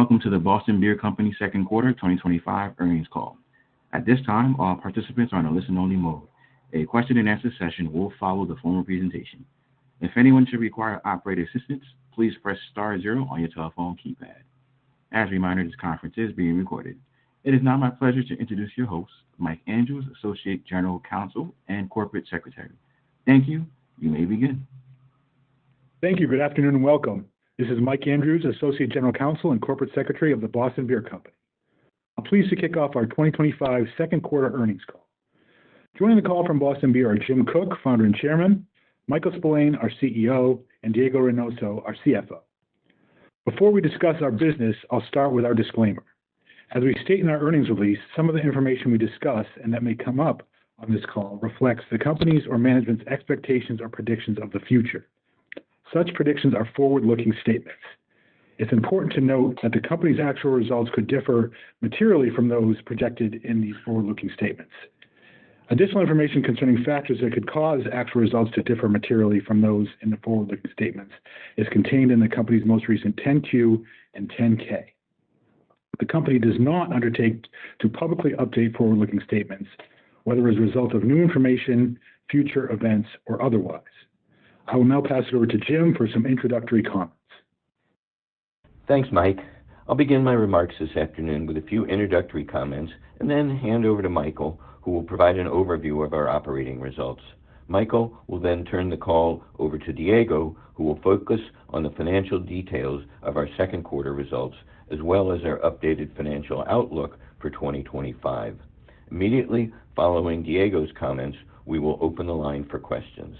welcome to the Boston Beer Company second quarter 2025 earnings call. At this time, all participants are in a listen-only mode. A question-and-answer session will follow the formal presentation. If anyone should require operator assistance, please press *0 on your telephone keypad. As a reminder, this conference is being recorded. It is now my pleasure to introduce your host, Mike Andrews, Associate General Counsel and Corporate Secretary. Thank you. You may begin. Thank you. Good afternoon and welcome. This is Mike Andrews, Associate General Counsel and Corporate Secretary of the Boston Beer Company. I'm pleased to kick off our 2025 second quarter earnings call. Joining the call from Boston Beer are Jim Koch, Founder and Chairman, Michael Spillane, our CEO, and Diego Reynoso, our CFO. Before we discuss our business, I'll start with our disclaimer. As we state in our earnings release, some of the information we discuss and that may come up on this call reflects the company's or management's expectations or predictions of the future. Such predictions are forward-looking statements. It's important to note that the company's actual results could differ materially from those projected in these forward-looking statements. Additional information concerning factors that could cause actual results to differ materially from those in the forward-looking statements is contained in the company's most recent 10-Q and 10-K. The company does not undertake to publicly update forward-looking statements, whether as a result of new information, future events, or otherwise. I will now pass it over to Jim for some introductory comments. Thanks, Mike. I'll begin my remarks this afternoon with a few introductory comments and then hand over to Michael, who will provide an overview of our operating results. Michael will then turn the call over to Diego, who will focus on the financial details of our second quarter results, as well as our updated financial outlook for 2025. Immediately following Diego's comments, we will open the line for questions.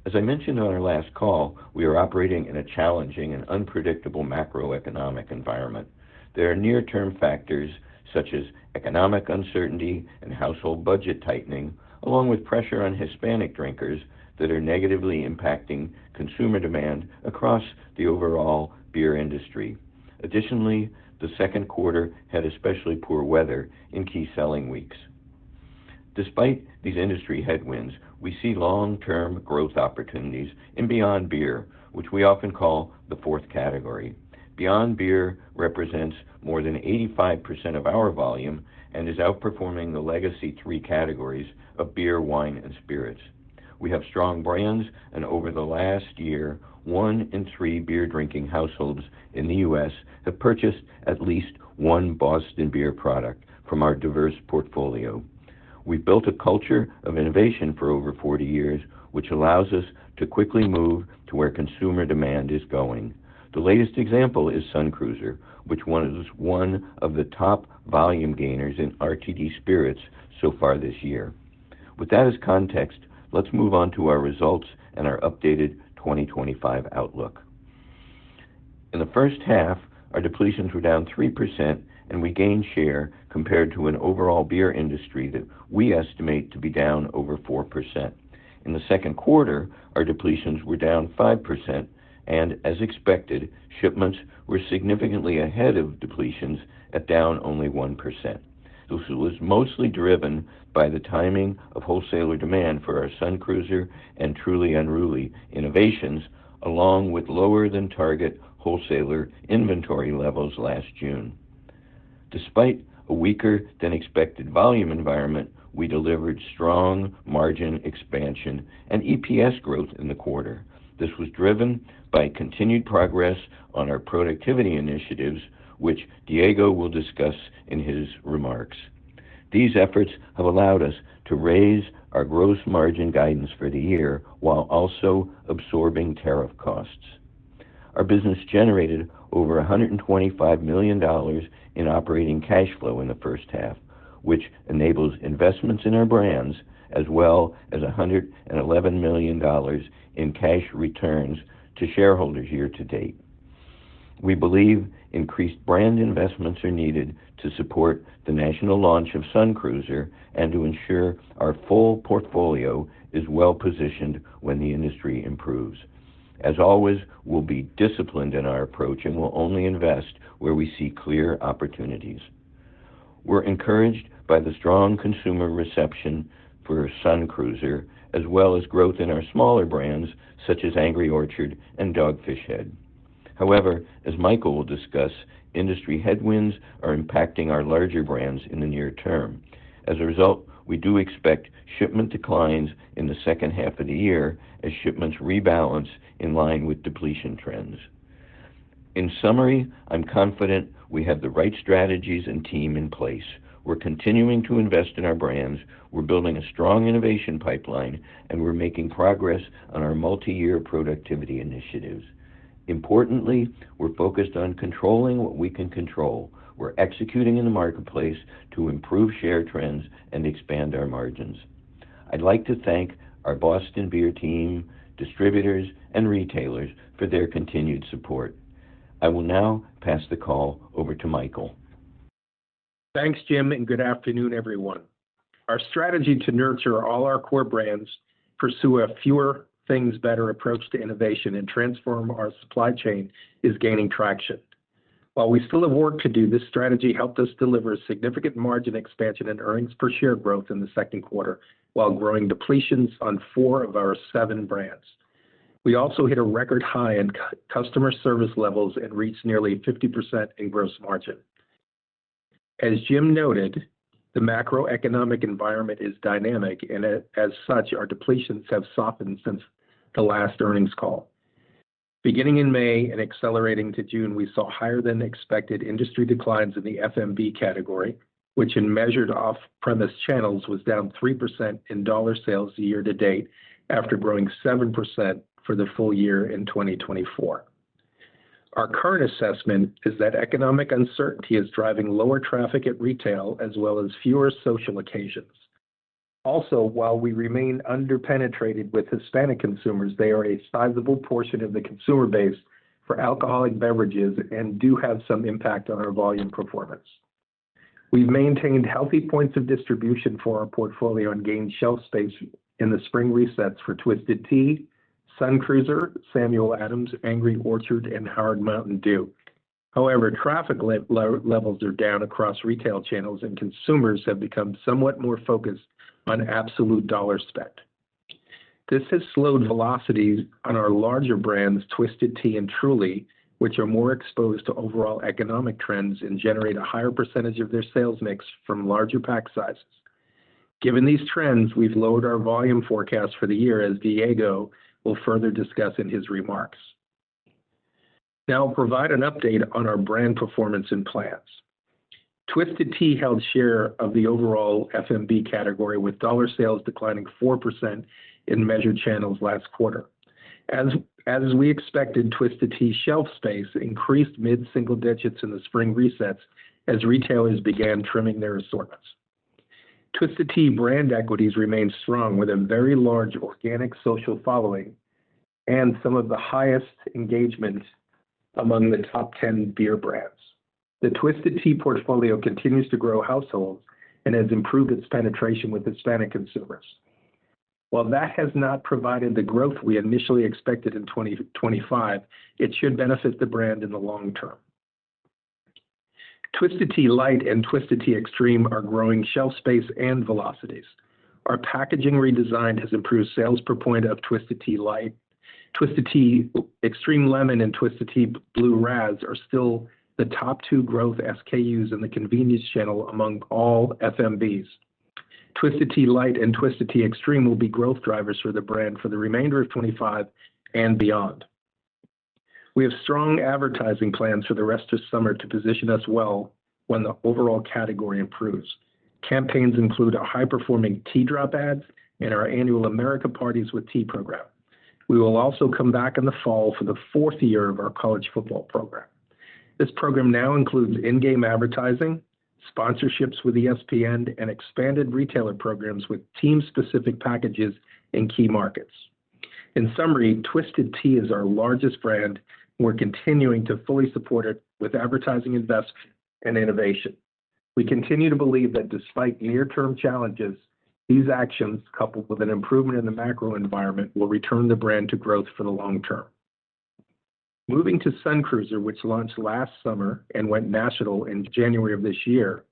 As I mentioned on our last call, we are operating in a challenging and unpredictable macroeconomic environment. There are near-term factors such as economic uncertainty and household budget tightening, along with pressure on Hispanic drinkers that are negatively impacting consumer demand across the overall beer industry. Additionally, the second quarter had especially poor weather in key selling weeks. Despite these industry headwinds, we see long-term growth opportunities in Beyond Beer, which we often call the fourth category. Beyond Beer represents more than 85% of our volume and is outperforming the legacy three categories of beer, wine, and spirits. We have strong brands, and over the last year, 1 in 3 beer-drinking households in the U.S. have purchased at least one Boston Beer product from our diverse portfolio. We've built a culture of innovation for over 40 years, which allows us to quickly move to where consumer demand is going. The latest example is Sun Cruiser, which was one of the top volume gainers in RTD spirits so far this year. With that as context, let's move on to our results and our updated 2025 outlook. In the first half, our depletions were down 3%, and we gained share compared to an overall beer industry that we estimate to be down over 4%. In the second quarter, our depletions were down 5%, and as expected, shipments were significantly ahead of depletions at down only 1%. This was mostly driven by the timing of wholesaler demand for our Sun Cruiser and Truly Unruly innovations, along with lower than target wholesaler inventory levels last June. Despite a weaker than expected volume environment, we delivered strong margin expansion and EPS growth in the quarter. This was driven by continued progress on our productivity initiatives, which Diego will discuss in his remarks. These efforts have allowed us to raise our gross margin guidance for the year while also absorbing tariff costs. Our business generated over $125 million in operating cash flow in the first half, which enables investments in our brands, as well as $111 million in cash returns to shareholders year to date. We believe increased brand investments are needed to support the national launch of Sun Cruiser and to ensure our full portfolio is well positioned when the industry improves. As always, we'll be disciplined in our approach and will only invest where we see clear opportunities. We're encouraged by the strong consumer reception for Sun Cruiser, as well as growth in our smaller brands such as Angry Orchard and Dogfish Head. However, as Michael will discuss, industry headwinds are impacting our larger brands in the near term. As a result, we do expect shipment declines in the second half of the year as shipments rebalance in line with depletion trends. In summary, I'm confident we have the right strategies and team in place. We're continuing to invest in our brands, we're building a strong innovation pipeline, and we're making progress on our multi-year productivity initiatives. Importantly, we're focused on controlling what we can control. We're executing in the marketplace to improve share trends and expand our margins. I'd like to thank our Boston Beer team, distributors, and retailers for their continued support. I will now pass the call over to Michael. Thanks, Jim, and good afternoon, everyone. Our strategy to nurture all our core brands, pursue a fewer things better approach to innovation, and transform our supply chain is gaining traction. While we still have work to do, this strategy helped us deliver significant margin expansion and earnings per share growth in the second quarter, while growing depletions on 4 of our 7 brands. We also hit a record high in customer service levels and reached nearly 50% in gross margin. As Jim noted, the macroeconomic environment is dynamic, and as such, our depletions have softened since the last earnings call. Beginning in May and accelerating to June, we saw higher than expected industry declines in the FMB category, which in measured off-premise channels was down 3% in dollar sales year to date after growing 7% for the full year in 2024. Our current assessment is that economic uncertainty is driving lower traffic at retail as well as fewer social occasions. Also, while we remain underpenetrated with Hispanic consumers, they are a sizable portion of the consumer base for alcoholic beverages and do have some impact on our volume performance. We've maintained healthy points of distribution for our portfolio and gained shelf space in the spring resets for Twisted Tea, Sun Cruiser, Samuel Adams, Angry Orchard, and Howard Mountain Dew. However, traffic levels are down across retail channels, and consumers have become somewhat more focused on absolute dollar spent. This has slowed velocities on our larger brands, Twisted Tea and Truly, which are more exposed to overall economic trends and generate a higher percentage of their sales mix from larger pack sizes. Given these trends, we've lowered our volume forecast for the year, as Diego will further discuss in his remarks. Now I'll provide an update on our brand performance and plans. Twisted Tea held share of the overall FMB category, with dollar sales declining 4% in measured channels last quarter. As we expected, Twisted Tea shelf space increased mid-single digits in the spring resets as retailers began trimming their assortments. Twisted Tea brand equities remain strong, with a very large organic social following and some of the highest engagement among the top 10 beer brands. The Twisted Tea portfolio continues to grow households and has improved its penetration with Hispanic consumers. While that has not provided the growth we initially expected in 2025, it should benefit the brand in the long term. Twisted Tea Light and Twisted Tea Extreme are growing shelf space and velocities. Our packaging redesign has improved sales per point of Twisted Tea Light. Twisted Tea Extreme Lemon and Twisted Tea Blue Raz are still the top 2 growth SKUs in the convenience channel among all FMBs. Twisted Tea Light and Twisted Tea Extreme will be growth drivers for the brand for the remainder of 2025 and beyond. We have strong advertising plans for the rest of summer to position us well when the overall category improves. Campaigns include our high-performing tea drop ads and our annual America Parties with Tea program. We will also come back in the fall for the 4th year of our college football program. This program now includes in-game advertising, sponsorships with ESPN, and expanded retailer programs with team-specific packages in key markets. In summary, Twisted Tea is our largest brand, and we're continuing to fully support it with advertising investment and innovation. We continue to believe that despite near-term challenges, these actions, coupled with an improvement in the macro environment, will return the brand to growth for the long term. Moving to Sun Cruiser, which launched last summer and went national in January of this year,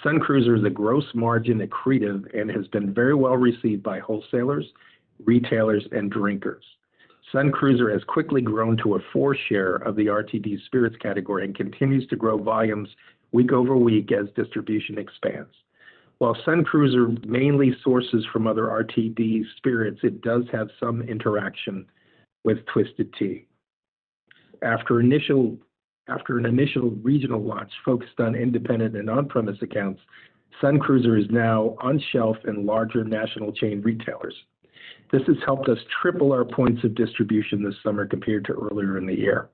Sun Cruiser is a gross margin accretive and has been very well received by wholesalers, retailers, and drinkers. Sun Cruiser has quickly grown to a 4 share of the RTD spirits category and continues to grow volumes week over week as distribution expands. While Sun Cruiser mainly sources from other RTD spirits, it does have some interaction with Twisted Tea. After an initial regional launch focused on independent and on-premise accounts, Sun Cruiser is now on shelf in larger national chain retailers. This has helped us triple our points of distribution this summer compared to earlier in the year.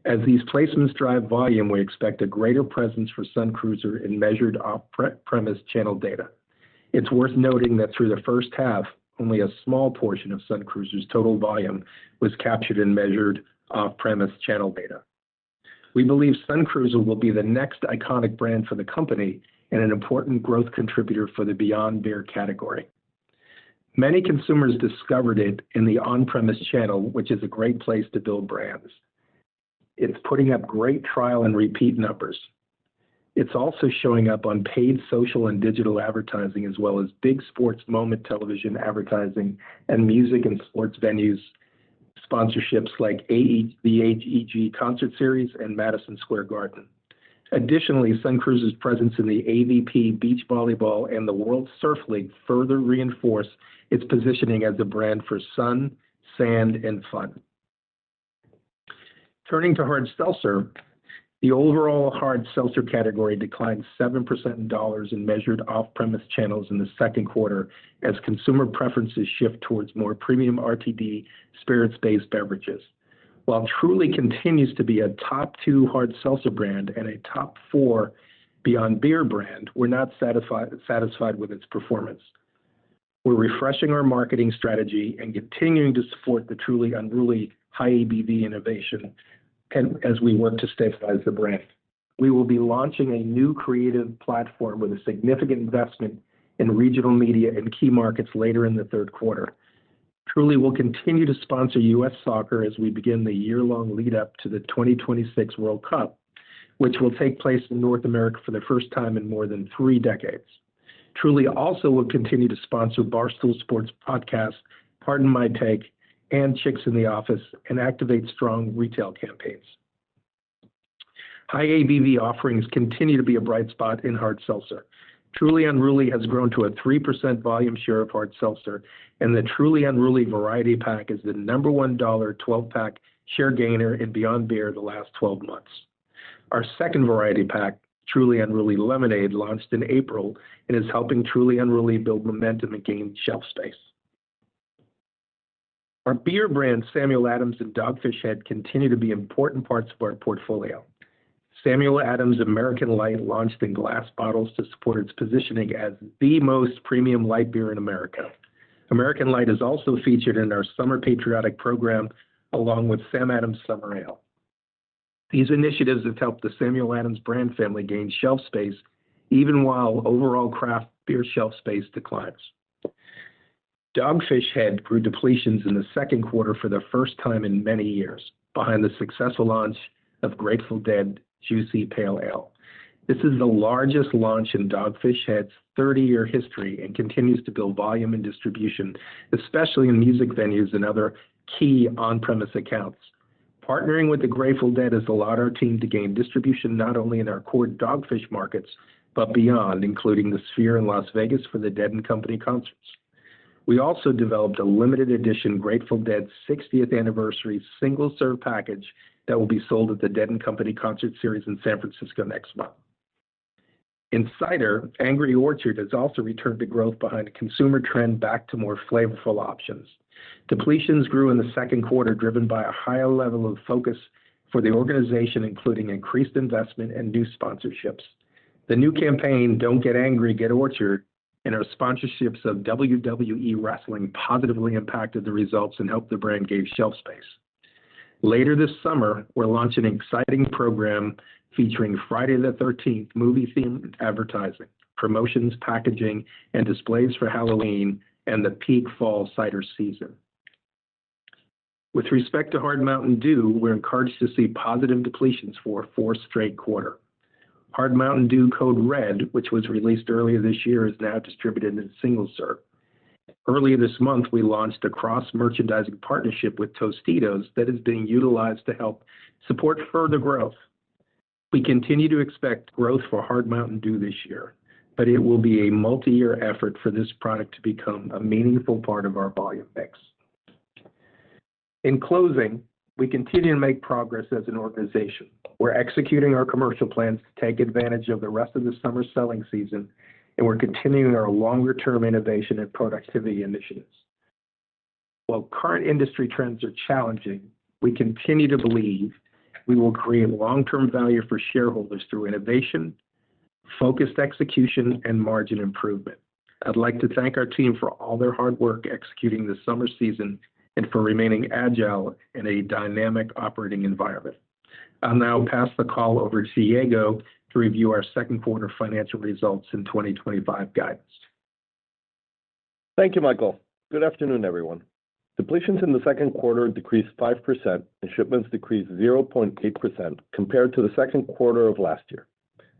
As these placements drive volume, we expect a greater presence for Sun Cruiser in measured off-premise channel data. It's worth noting that through the first half, only a small portion of Sun Cruiser's total volume was captured in measured off-premise channel data. We believe Sun Cruiser will be the next iconic brand for the company and an important growth contributor for the Beyond Beer category. Many consumers discovered it in the on-premise channel, which is a great place to build brands. It's putting up great trial and repeat numbers. It's also showing up on paid social and digital advertising, as well as big sports moment television advertising and music and sports venues sponsorships like the HEG Concert Series and Madison Square Garden. Additionally, Sun Cruiser's presence in the AVP Beach Volleyball and the World Surf League further reinforce its positioning as a brand for sun, sand, and fun. Turning to hard seltzer, the overall hard seltzer category declined 7% in dollars in measured off-premise channels in the second quarter as consumer preferences shift towards more premium RTD spirits-based beverages. While Truly continues to be a top 2 hard seltzer brand and a top 4 Beyond Beer brand, we're not satisfied with its performance. We're refreshing our marketing strategy and continuing to support the Truly Unruly high ABV innovation as we work to stabilize the brand. We will be launching a new creative platform with a significant investment in regional media in key markets later in the third quarter. Truly will continue to sponsor U.S. soccer as we begin the year-long lead-up to the 2026 World Cup, which will take place in North America for the first time in more than 3 decades. Truly also will continue to sponsor Barstool Sports podcast, Pardon My Take, and Chicks in the Office, and activate strong retail campaigns. High ABV offerings continue to be a bright spot in hard seltzer. Truly Unruly has grown to a 3% volume share of hard seltzer, and the Truly Unruly Variety Pack is the number $1 12-pack share gainer in Beyond Beer the last 12 months. Our second variety pack, Truly Unruly Lemonade, launched in April and is helping Truly Unruly build momentum and gain shelf space. Our beer brands Samuel Adams and Dogfish Head continue to be important parts of our portfolio. Samuel Adams American Light launched in glass bottles to support its positioning as the most premium light beer in America. American Light is also featured in our Summer Patriotic program along with Sam Adams Summer Ale. These initiatives have helped the Samuel Adams brand family gain shelf space even while overall craft beer shelf space declines. Dogfish Head grew depletions in the second quarter for the first time in many years, behind the successful launch of Grateful Dead Juicy Pale Ale. This is the largest launch in Dogfish Head's 30-year history and continues to build volume and distribution, especially in music venues and other key on-premise accounts. Partnering with the Grateful Dead has allowed our team to gain distribution not only in our core Dogfish markets, but beyond, including the Sphere in Las Vegas for the Dead & Company concerts. We also developed a limited edition Grateful Dead 60th anniversary single-serve package that will be sold at the Dead & Company concert series in San Francisco next month. In cider, Angry Orchard has also returned to growth behind a consumer trend back to more flavorful options. Depletions grew in the second quarter, driven by a higher level of focus for the organization, including increased investment and new sponsorships. The new campaign, Don't Get Angry, Get Orchard, and our sponsorships of WWE Wrestling positively impacted the results and helped the brand gain shelf space. Later this summer, we're launching an exciting program featuring Friday the 13th movie-themed advertising, promotions, packaging, and displays for Halloween and the peak fall cider season. With respect to Hard Mountain Dew, we're encouraged to see positive depletions for a 4th straight quarter. Hard Mountain Dew Code Red, which was released earlier this year, is now distributed in single serve. Earlier this month, we launched a cross-merchandising partnership with Tostitos that is being utilized to help support further growth. We continue to expect growth for Hard Mountain Dew this year, but it will be a multi-year effort for this product to become a meaningful part of our volume mix. In closing, we continue to make progress as an organization. We're executing our commercial plans to take advantage of the rest of the summer selling season, and we're continuing our longer-term innovation and productivity initiatives. While current industry trends are challenging, we continue to believe we will create long-term value for shareholders through innovation, focused execution, and margin improvement. I'd like to thank our team for all their hard work executing the summer season and for remaining agile in a dynamic operating environment. I'll now pass the call over to Diego to review our second quarter financial results and 2025 guidance. Thank you, Michael. Good afternoon, everyone. Depletions in the second quarter decreased 5% and shipments decreased 0.8% compared to the second quarter of last year,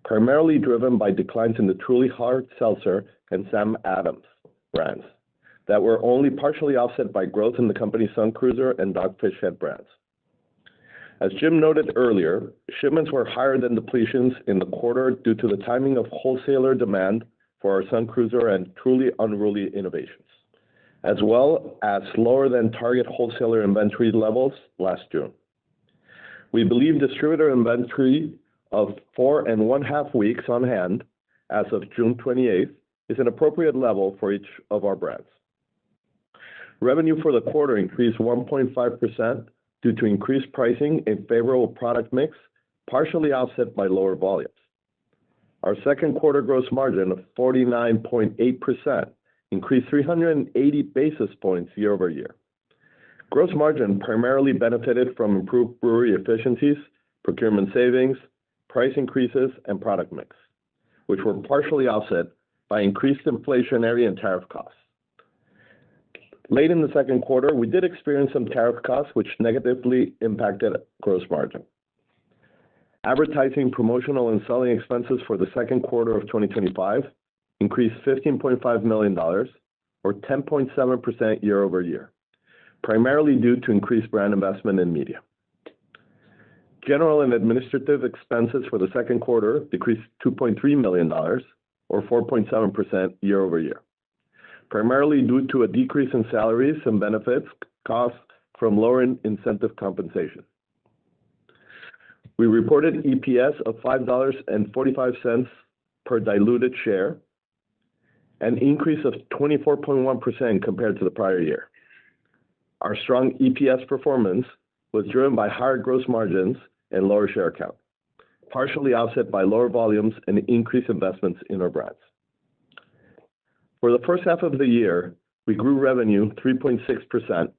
primarily driven by declines in the Truly Hard Seltzer and Sam Adams brands that were only partially offset by growth in the company's Sun Cruiser and Dogfish Head brands. As Jim noted earlier, shipments were higher than depletions in the quarter due to the timing of wholesaler demand for our Sun Cruiser and Truly Unruly innovations, as well as lower than target wholesaler inventory levels last June. We believe distributor inventory of 4.5 weeks on hand as of June 28th is an appropriate level for each of our brands. Revenue for the quarter increased 1.5% due to increased pricing and favorable product mix, partially offset by lower volumes. Our second quarter gross margin of 49.8% increased 380 basis points year over year. Gross margin primarily benefited from improved brewery efficiencies, procurement savings, price increases, and product mix, which were partially offset by increased inflationary and tariff costs. Late in the second quarter, we did experience some tariff costs, which negatively impacted gross margin. Advertising, promotional, and selling expenses for the second quarter of 2025 increased $15.5 million, or 10.7% year over year, primarily due to increased brand investment in media. General and administrative expenses for the second quarter decreased $2.3 million, or 4.7% year over year, primarily due to a decrease in salaries and benefits costs from lower incentive compensation. We reported EPS of $5.45 per diluted share, an increase of 24.1% compared to the prior year. Our strong EPS performance was driven by higher gross margins and lower share count, partially offset by lower volumes and increased investments in our brands. For the first half of the year, we grew revenue 3.6%,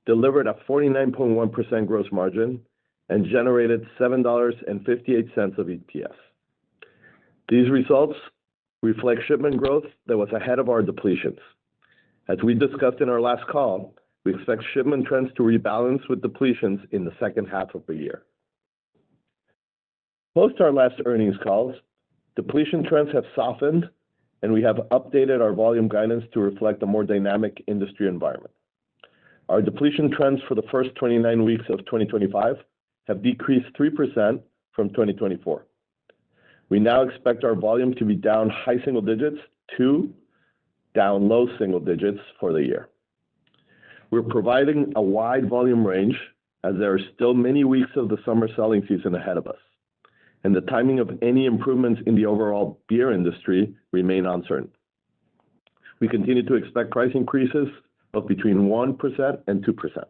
delivered a 49.1% gross margin, and generated $7.58 of EPS. These results reflect shipment growth that was ahead of our depletions. As we discussed in our last call, we expect shipment trends to rebalance with depletions in the second half of the year. Post our last earnings calls, depletion trends have softened, and we have updated our volume guidance to reflect a more dynamic industry environment. Our depletion trends for the first 29 weeks of 2025 have decreased 3% from 2024. We now expect our volume to be down high single digits to down low single digits for the year. We're providing a wide volume range as there are still many weeks of the summer selling season ahead of us, and the timing of any improvements in the overall beer industry remain uncertain. We continue to expect price increases of between 1% and 2%.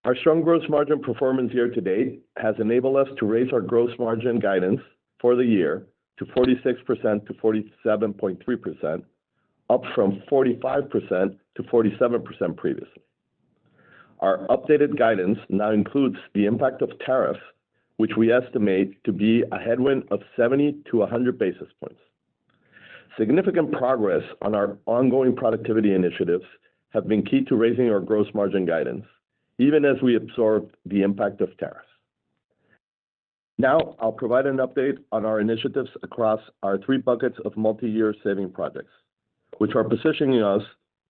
Our strong gross margin performance year to date has enabled us to raise our gross margin guidance for the year to 46% to 47.3%, up from 45% to 47% previously. Our updated guidance now includes the impact of tariffs, which we estimate to be a headwind of 70 to 100 basis points. Significant progress on our ongoing productivity initiatives have been key to raising our gross margin guidance, even as we absorb the impact of tariffs. Now, I'll provide an update on our initiatives across our three buckets of multi-year saving projects, which are positioning us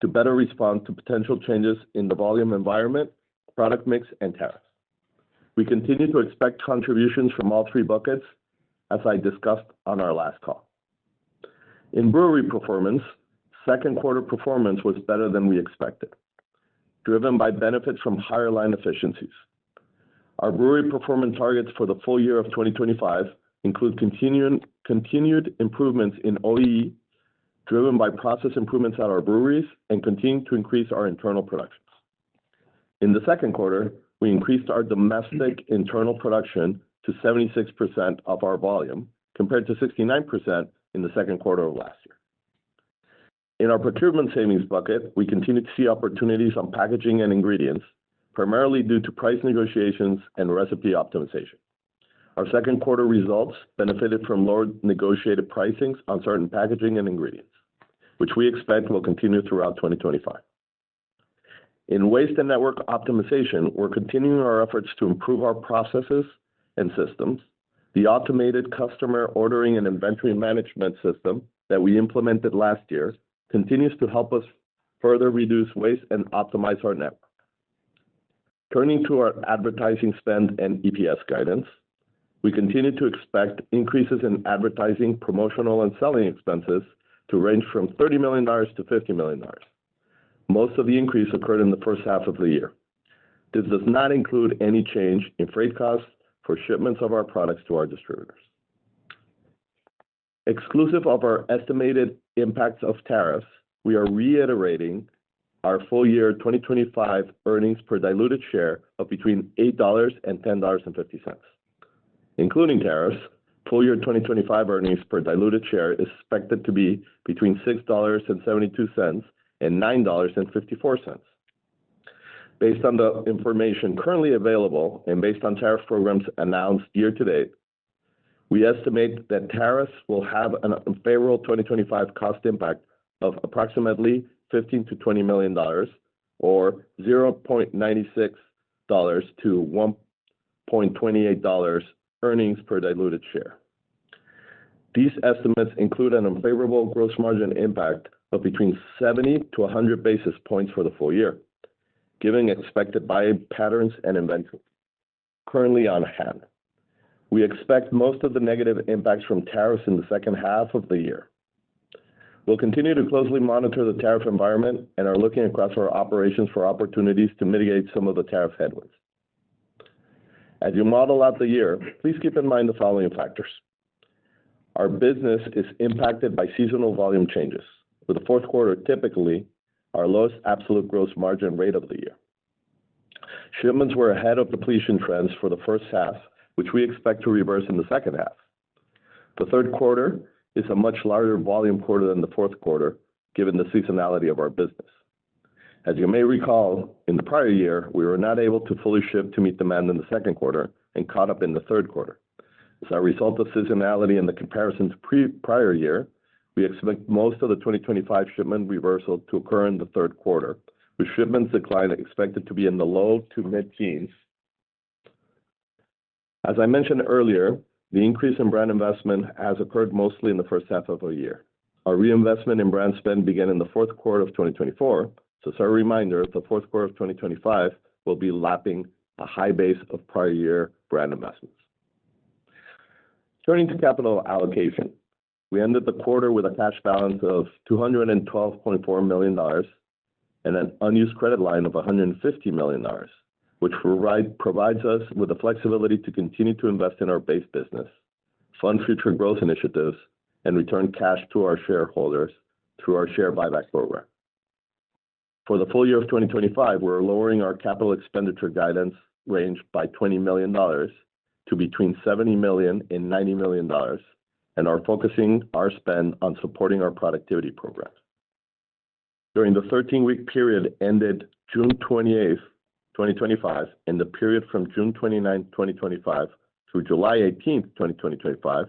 to better respond to potential changes in the volume environment, product mix, and tariffs. We continue to expect contributions from all three buckets, as I discussed on our last call. In brewery performance, second quarter performance was better than we expected, driven by benefits from higher line efficiencies. Our brewery performance targets for the full year of 2025 include continued improvements in OEE, driven by process improvements at our breweries, and continue to increase our internal productions. In the second quarter, we increased our domestic internal production to 76% of our volume, compared to 69% in the second quarter of last year. In our procurement savings bucket, we continue to see opportunities on packaging and ingredients, primarily due to price negotiations and recipe optimization. Our second quarter results benefited from lower negotiated pricings on certain packaging and ingredients, which we expect will continue throughout 2025. In waste and network optimization, we're continuing our efforts to improve our processes and systems. The automated customer ordering and inventory management system that we implemented last year continues to help us further reduce waste and optimize our network. Turning to our advertising spend and EPS guidance, we continue to expect increases in advertising, promotional, and selling expenses to range from $30 million to $50 million. Most of the increase occurred in the first half of the year. This does not include any change in freight costs for shipments of our products to our distributors. Exclusive of our estimated impacts of tariffs, we are reiterating our full year 2025 earnings per diluted share of between $8 and $10.50. Including tariffs, full year 2025 earnings per diluted share is expected to be between $6.72 and $9.54. Based on the information currently available and based on tariff programs announced year to date, we estimate that tariffs will have an unfavorable 2025 cost impact of approximately $15 to $20 million, or $0.96 to $1.28 earnings per diluted share. These estimates include an unfavorable gross margin impact of between 70 to 100 basis points for the full year, given expected buying patterns and inventory currently on hand. We expect most of the negative impacts from tariffs in the second half of the year. We'll continue to closely monitor the tariff environment and are looking across our operations for opportunities to mitigate some of the tariff headwinds. As you model out the year, please keep in mind the following factors. Our business is impacted by seasonal volume changes, with the fourth quarter typically our lowest absolute gross margin rate of the year. Shipments were ahead of depletion trends for the first half, which we expect to reverse in the second half. The third quarter is a much larger volume quarter than the fourth quarter, given the seasonality of our business. As you may recall, in the prior year, we were not able to fully ship to meet demand in the second quarter and caught up in the third quarter. As a result of seasonality and the comparison to prior year, we expect most of the 2025 shipment reversal to occur in the third quarter, with shipments decline expected to be in the low to mid-teens. As I mentioned earlier, the increase in brand investment has occurred mostly in the first half of the year. Our reinvestment in brand spend began in the fourth quarter of 2024, so as a reminder, the fourth quarter of 2025 will be lapping a high base of prior year brand investments. Turning to capital allocation, we ended the quarter with a cash balance of $212.4 million and an unused credit line of $150 million, which provides us with the flexibility to continue to invest in our base business, fund future growth initiatives, and return cash to our shareholders through our share buyback program. For the full year of 2025, we're lowering our capital expenditure guidance range by $20 million to between $70 million and $90 million, and are focusing our spend on supporting our productivity programs. During the 13-week period ended June 28, 2025, and the period from June 29, 2025 through July 18, 2025,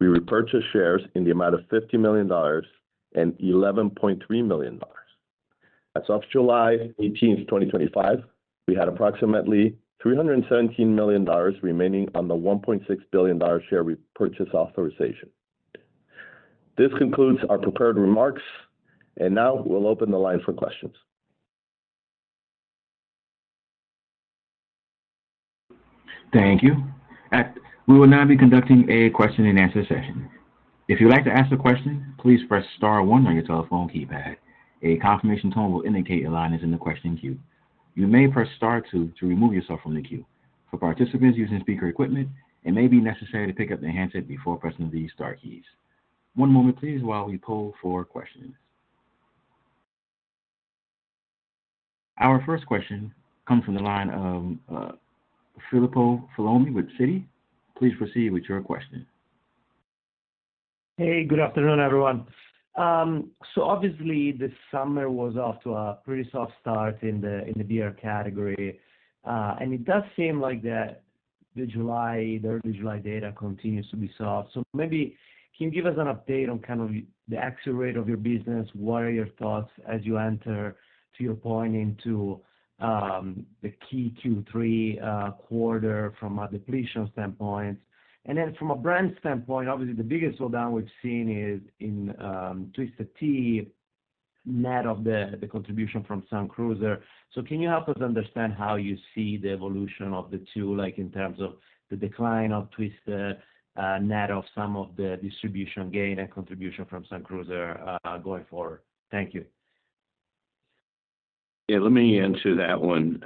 we repurchased shares in the amount of $50 million and $11.3 million. As of July 18, 2025, we had approximately $317 million remaining on the $1.6 billion share repurchase authorization. This concludes our prepared remarks, And now we'll open the line for questions. Thank you. We will now be conducting a question and answer session. If you'd like to ask a question, please press star one on your telephone keypad. A confirmation tone will indicate your line is in the question queue. You may press star two to remove yourself from the queue. For participants using speaker equipment, it may be necessary to pick up the handset before pressing the star keys. One moment, please, while we poll for questions. Our first question comes from the line of Filippo Falorni with Citi. Please proceed with your question. Hey, good afternoon, everyone. So obviously, the summer was off to a pretty soft start in the beer category, and it does seem like the early July data continues to be soft. So maybe can you give us an update on kind of the exit rate of your business? What are your thoughts as you enter, to your point, into the key Q3 quarter from a depletion standpoint? And then from a brand standpoint, obviously the biggest slowdown we've seen is in Twisted Tea, net of the contribution from Sun Cruiser. So can you help us understand how you see the evolution of the two, like in terms of the decline of Twisted, net of some of the distribution gain and contribution from Sun Cruiser going forward? Thank you. Yeah, let me answer that one.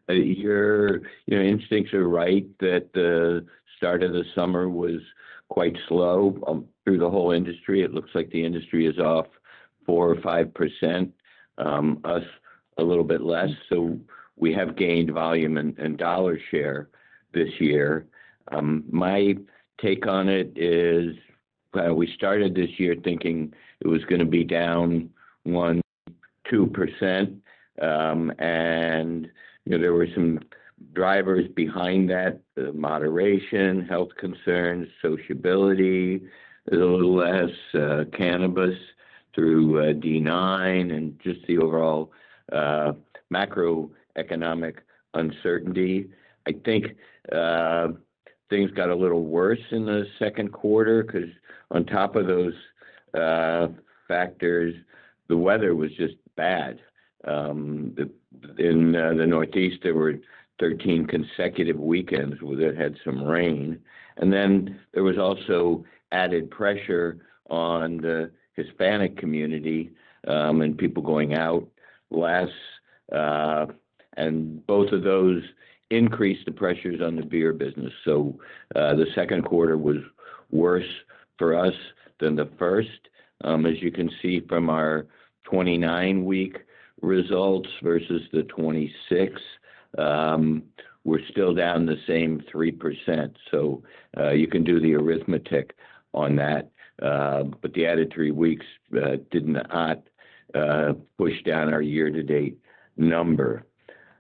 Your instincts are right that the start of the summer was quite slow through the whole industry. It looks like the industry is off 4 or 5%, us a little bit less. So we have gained volume and dollar share this year. My take on it is we started this year thinking it was going to be down 1-2%, and there were some drivers behind that: moderation, health concerns, sociability. There's a little less cannabis through D9, and just the overall macroeconomic uncertainty. I think things got a little worse in the second quarter because on top of those factors, the weather was just bad. In the Northeast, there were 13 consecutive weekends where they had some rain. And then there was also added pressure on the Hispanic community and people going out less. And both of those increased the pressures on the beer business. So the second quarter was worse for us than the first. As you can see from our 29-week results versus the 26, we're still down the same 3%. So you can do the arithmetic on that. But the added 3 weeks did not push down our year-to-date number.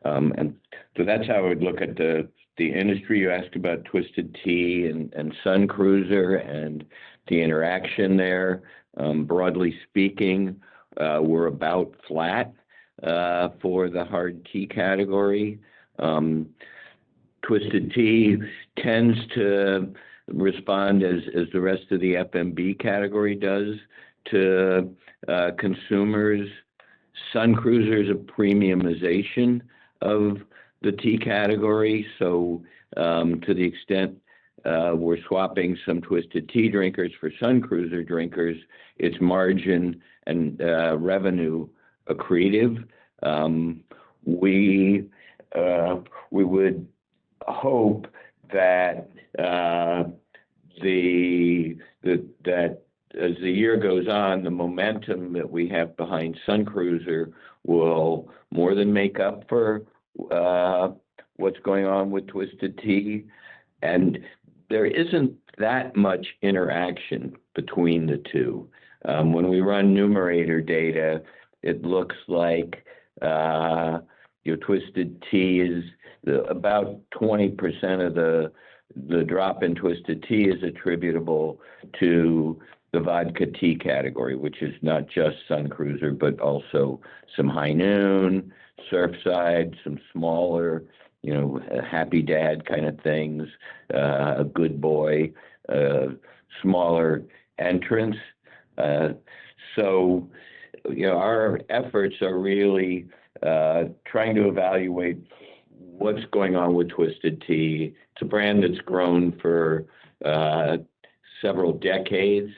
And so that's how I would look at the industry. You asked about Twisted Tea and Sun Cruiser and the interaction there. Broadly speaking, we're about flat for the hard tea category. Twisted Tea tends to respond as the rest of the FMB category does to consumers. Sun Cruiser is a premiumization of the tea category, so to the extent we're swapping some Twisted Tea drinkers for Sun Cruiser drinkers, it's margin and revenue accretive. We would hope that that as the year goes on, the momentum that we have behind Sun Cruiser will more than make up for what's going on with Twisted Tea. And there isn't that much interaction between the two. When we run numerator data, it looks like Twisted Tea is about 20% of the drop in Twisted Tea is attributable to the vodka tea category, which is not just Sun Cruiser, but also some High Noon, Surfside, some smaller, Happy Dad kind of things, a Good Boy, smaller entrants. So our efforts are really trying to evaluate what's going on with Twisted Tea. It's a brand that's grown for several decades,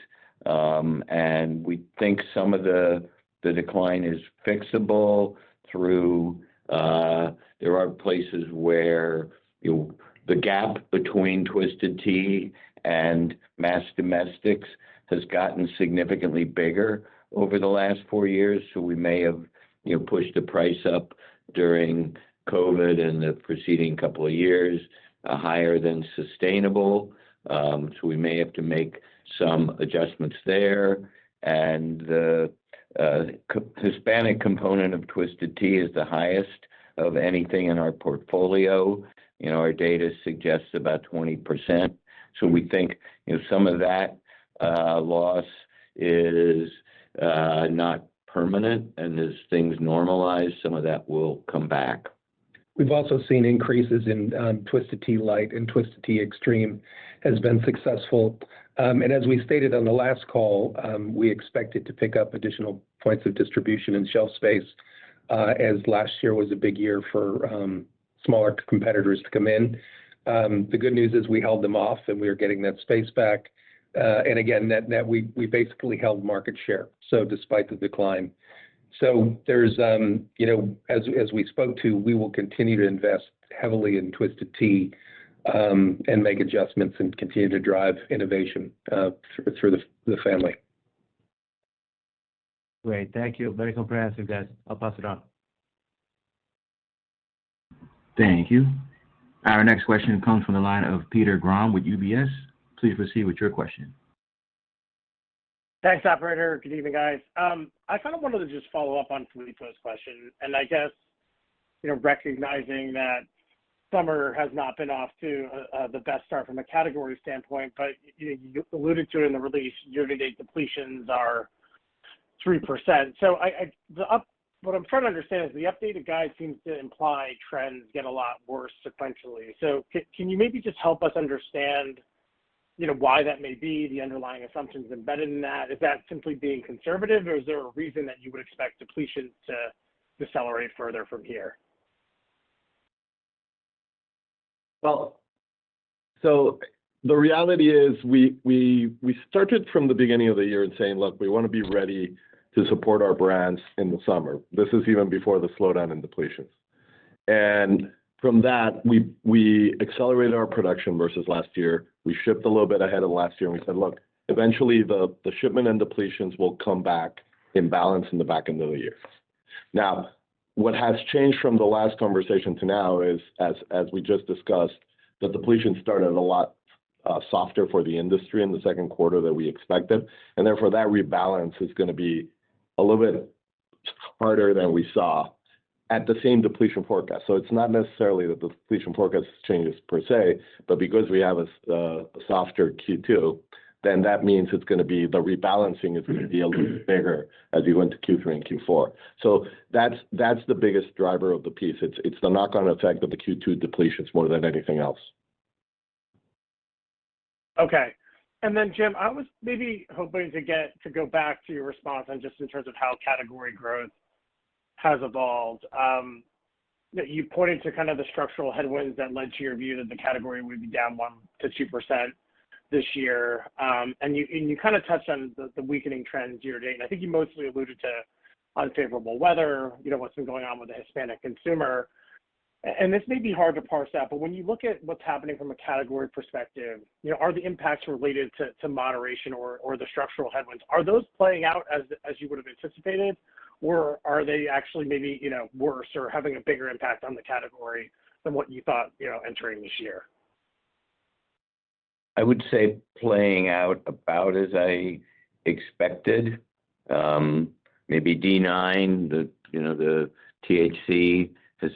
and we think some of the decline is fixable through there are places where the gap between Twisted Tea and mass domestics has gotten significantly bigger over the last 4 years. So we may have pushed the price up during COVID and the preceding couple of years higher than sustainable. So we may have to make some adjustments there. And the Hispanic component of Twisted Tea is the highest of anything in our portfolio. Our data suggests about 20%. So we think some of that loss is not permanent, and as things normalize, some of that will come back. We've also seen increases in Twisted Tea Light, and Twisted Tea Extreme has been successful. And as we stated on the last call, we expected to pick up additional points of distribution and shelf space, as last year was a big year for smaller competitors to come in. The good news is we held them off, and we are getting that space back. And again, that we basically held market share. So despite the decline, so there's as we spoke to, we will continue to invest heavily in Twisted Tea and make adjustments and continue to drive innovation through the family. Great, thank you. Very comprehensive, guys. I'll pass it on. Thank you. Our next question comes from the line of Peter Grom with UBS. Please proceed with your question. Thanks, operator. Good evening, guys. I kind of wanted to just follow up on Filippo's question, and I guess, recognizing that summer has not been off to the best start from a category standpoint, but you alluded to it in the release, year-to-date depletions are 3%. So what I'm trying to understand is the updated guide seems to imply trends get a lot worse sequentially. So can you maybe just help us understand why that may be, the underlying assumptions embedded in that? Is that simply being conservative, or is there a reason that you would expect depletions to decelerate further from here? Well, so the reality is we started from the beginning of the year and saying, look, we want to be ready to support our brands in the summer. This is even before the slowdown in depletions. And from that, we accelerated our production versus last year. We shipped a little bit ahead of last year, and we said, look, eventually the shipment and depletions will come back in balance in the back end of the year. Now, what has changed from the last conversation to now is, as we just discussed, the depletions started a lot softer for the industry in the second quarter than we expected, and therefore that rebalance is going to be a little bit harder than we saw at the same depletion forecast. So it's not necessarily that the depletion forecast changes per se, but because we have a softer Q2, then that means it's going to be the rebalancing is going to be a little bit bigger as you go into Q3 and Q4. So that's the biggest driver of the piece. It's the knock-on effect of the Q2 depletions more than anything else. Okay. And then, Jim, I was maybe hoping to go back to your response on just in terms of how category growth has evolved. You pointed to kind of the structural headwinds that led to your view that the category would be down 1 to 2% this year, and you kind of touched on the weakening trends year to date. And I think you mostly alluded to unfavorable weather, what's been going on with the Hispanic consumer. And this may be hard to parse out, but when you look at what's happening from a category perspective, are the impacts related to moderation or the structural headwinds, are those playing out as you would have anticipated, or are they actually maybe worse or having a bigger impact on the category than what you thought entering this year? I would say playing out about as I expected. Maybe D9, the THC has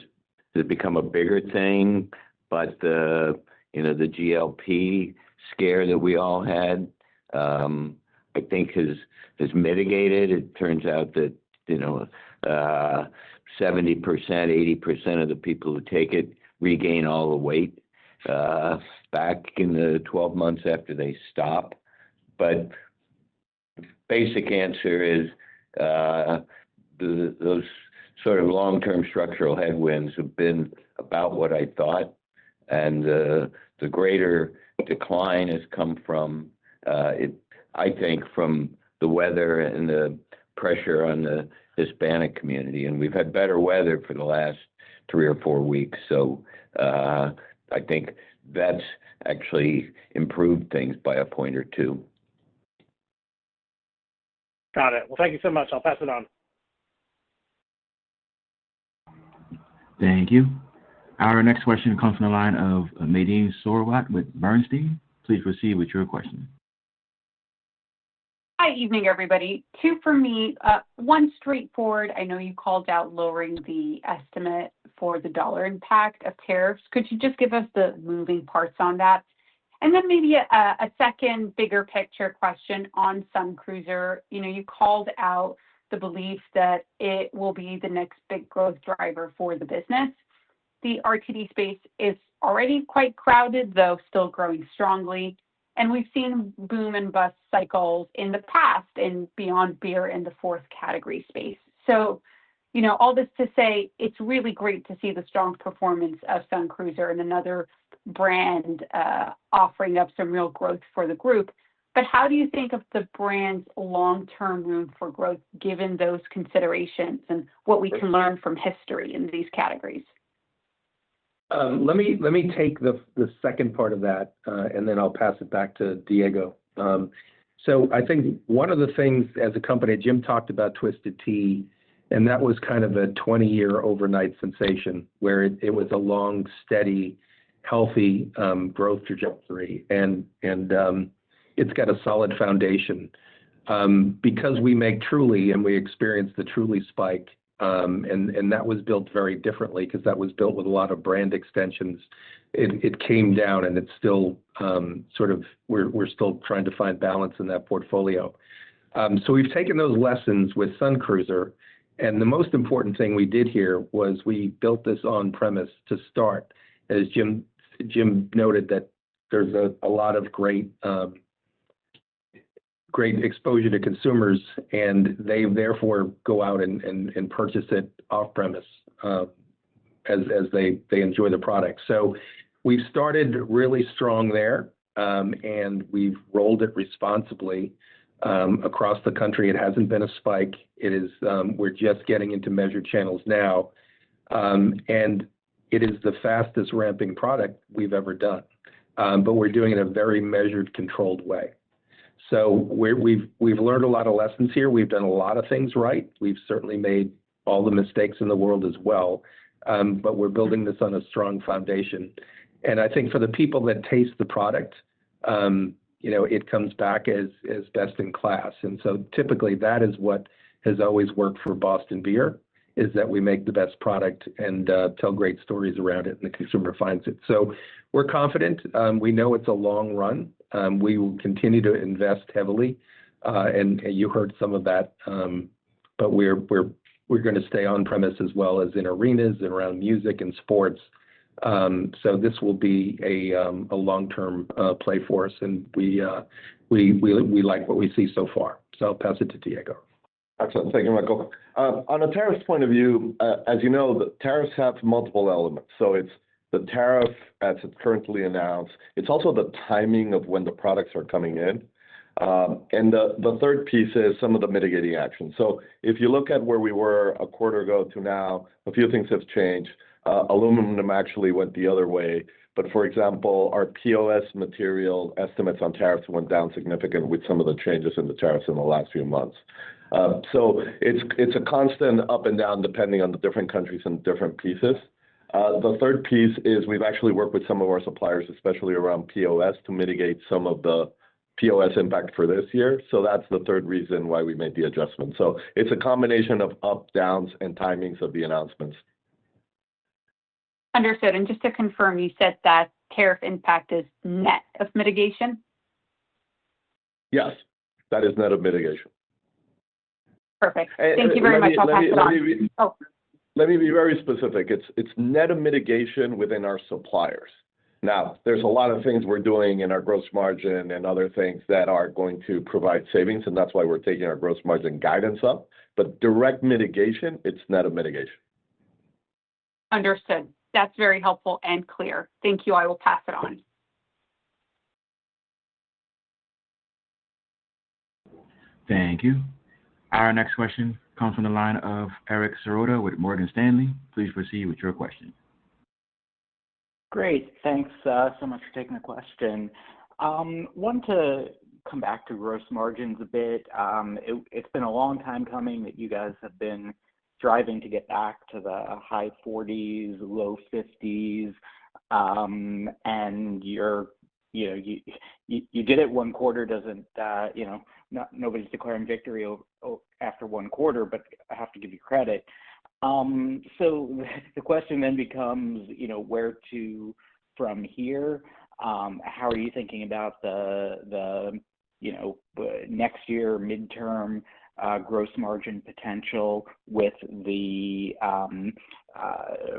become a bigger thing, but the GLP scare that we all had, I think has mitigated. It turns out that 70%, 80% of the people who take it regain all the weight back in the 12 months after they stop. But basic answer is those sort of long-term structural headwinds have been about what I thought, and the greater decline has come from, I think, from the weather and the pressure on the Hispanic community. And we've had better weather for the last 3 or 4 weeks, so I think that's actually improved things by a point or two. Got it. Well, thank you so much. I'll pass it on. Thank you. Our next question comes from the line of Nadine Sorwat with Bernstein. Please proceed with your question. Hi, evening, everybody. 2 for me. One straightforward. I know you called out lowering the estimate for the dollar impact of tariffs. Could you just give us the moving parts on that? And then maybe a second bigger picture question on Sun Cruiser. You called out the belief that it will be the next big growth driver for the business. The RTD space is already quite crowded, though still growing strongly. And we've seen boom and bust cycles in the past and beyond beer in the fourth category space. So, all this to say, it's really great to see the strong performance of Sun Cruiser and another brand offering up some real growth for the group. But how do you think of the brand's long-term room for growth given those considerations and what we can learn from history in these categories? Let me take the second part of that, and then I'll pass it back to Diego. So I think one of the things as a company, Jim talked about Twisted Tea, and that was kind of a 20-year overnight sensation where it was a long, steady, healthy growth trajectory, and it's got a solid foundation. Because we make Truly and we experienced the Truly spike, and that was built very differently because that was built with a lot of brand extensions. It came down, and it's still we're still trying to find balance in that portfolio. So we've taken those lessons with Sun Cruiser, and the most important thing we did here was we built this on premise to start. As Jim noted, that there's a lot of great exposure to consumers, and they therefore go out and purchase it off premise as they enjoy the product. So we've started really strong there, and we've rolled it responsibly across the country. It hasn't been a spike. It is we're just getting into measured channels now, and it is the fastest ramping product we've ever done. But we're doing it in a very measured, controlled way. So we've learned a lot of lessons here. We've done a lot of things right. We've certainly made all the mistakes in the world as well, but we're building this on a strong foundation. And I think for the people that taste the product, it comes back as best in class. And so typically that is what has always worked for Boston Beer, is that we make the best product and tell great stories around it, and the consumer finds it. So we're confident. We know it's a long run. We will continue to invest heavily, and you heard some of that. But we're going to stay on premise as well as in arenas and around music and sports. So this will be a long-term play for us, and we like what we see so far. So I'll pass it to Diego. Excellent. Thank you, Michael. On a tariffs point of view, as you know, the tariffs have multiple elements. So it's the tariff as it's currently announced. It's also the timing of when the products are coming in. And the third piece is some of the mitigating actions. So if you look at where we were a quarter ago to now, a few things have changed. Aluminum actually went the other way. But for example, our POS material estimates on tariffs went down significantly with some of the changes in the tariffs in the last few months. So it's a constant up and down depending on the different countries and different pieces. The third piece is we've actually worked with some of our suppliers, especially around POS, to mitigate some of the POS impact for this year. So that's the third reason why we made the adjustment. So it's a combination of up, downs, and timings of the announcements. Understood. And just to confirm, you said that tariff impact is net of mitigation? Yes, that is net of mitigation. Perfect. Thank you very much. I'll pass it on. Let me be very specific. It's net of mitigation within our suppliers. Now, there's a lot of things we're doing in our gross margin and other things that are going to provide savings, and that's why we're taking our gross margin guidance up. But direct mitigation, it's net of mitigation. Understood. That's very helpful and clear. Thank you. I will pass it on. Thank you. Our next question comes from the line of Eric Sirota with Morgan Stanley. Please proceed with your question. Great. Thanks so much for taking the question. Want to come back to gross margins a bit. It's been a long time coming that you guys have been striving to get back to the high 40s, low 50s, and you did it one quarter. Doesn't nobody's declaring victory after one quarter, but I have to give you credit. So the question then becomes, where to from here? How are you thinking about the next year midterm gross margin potential with the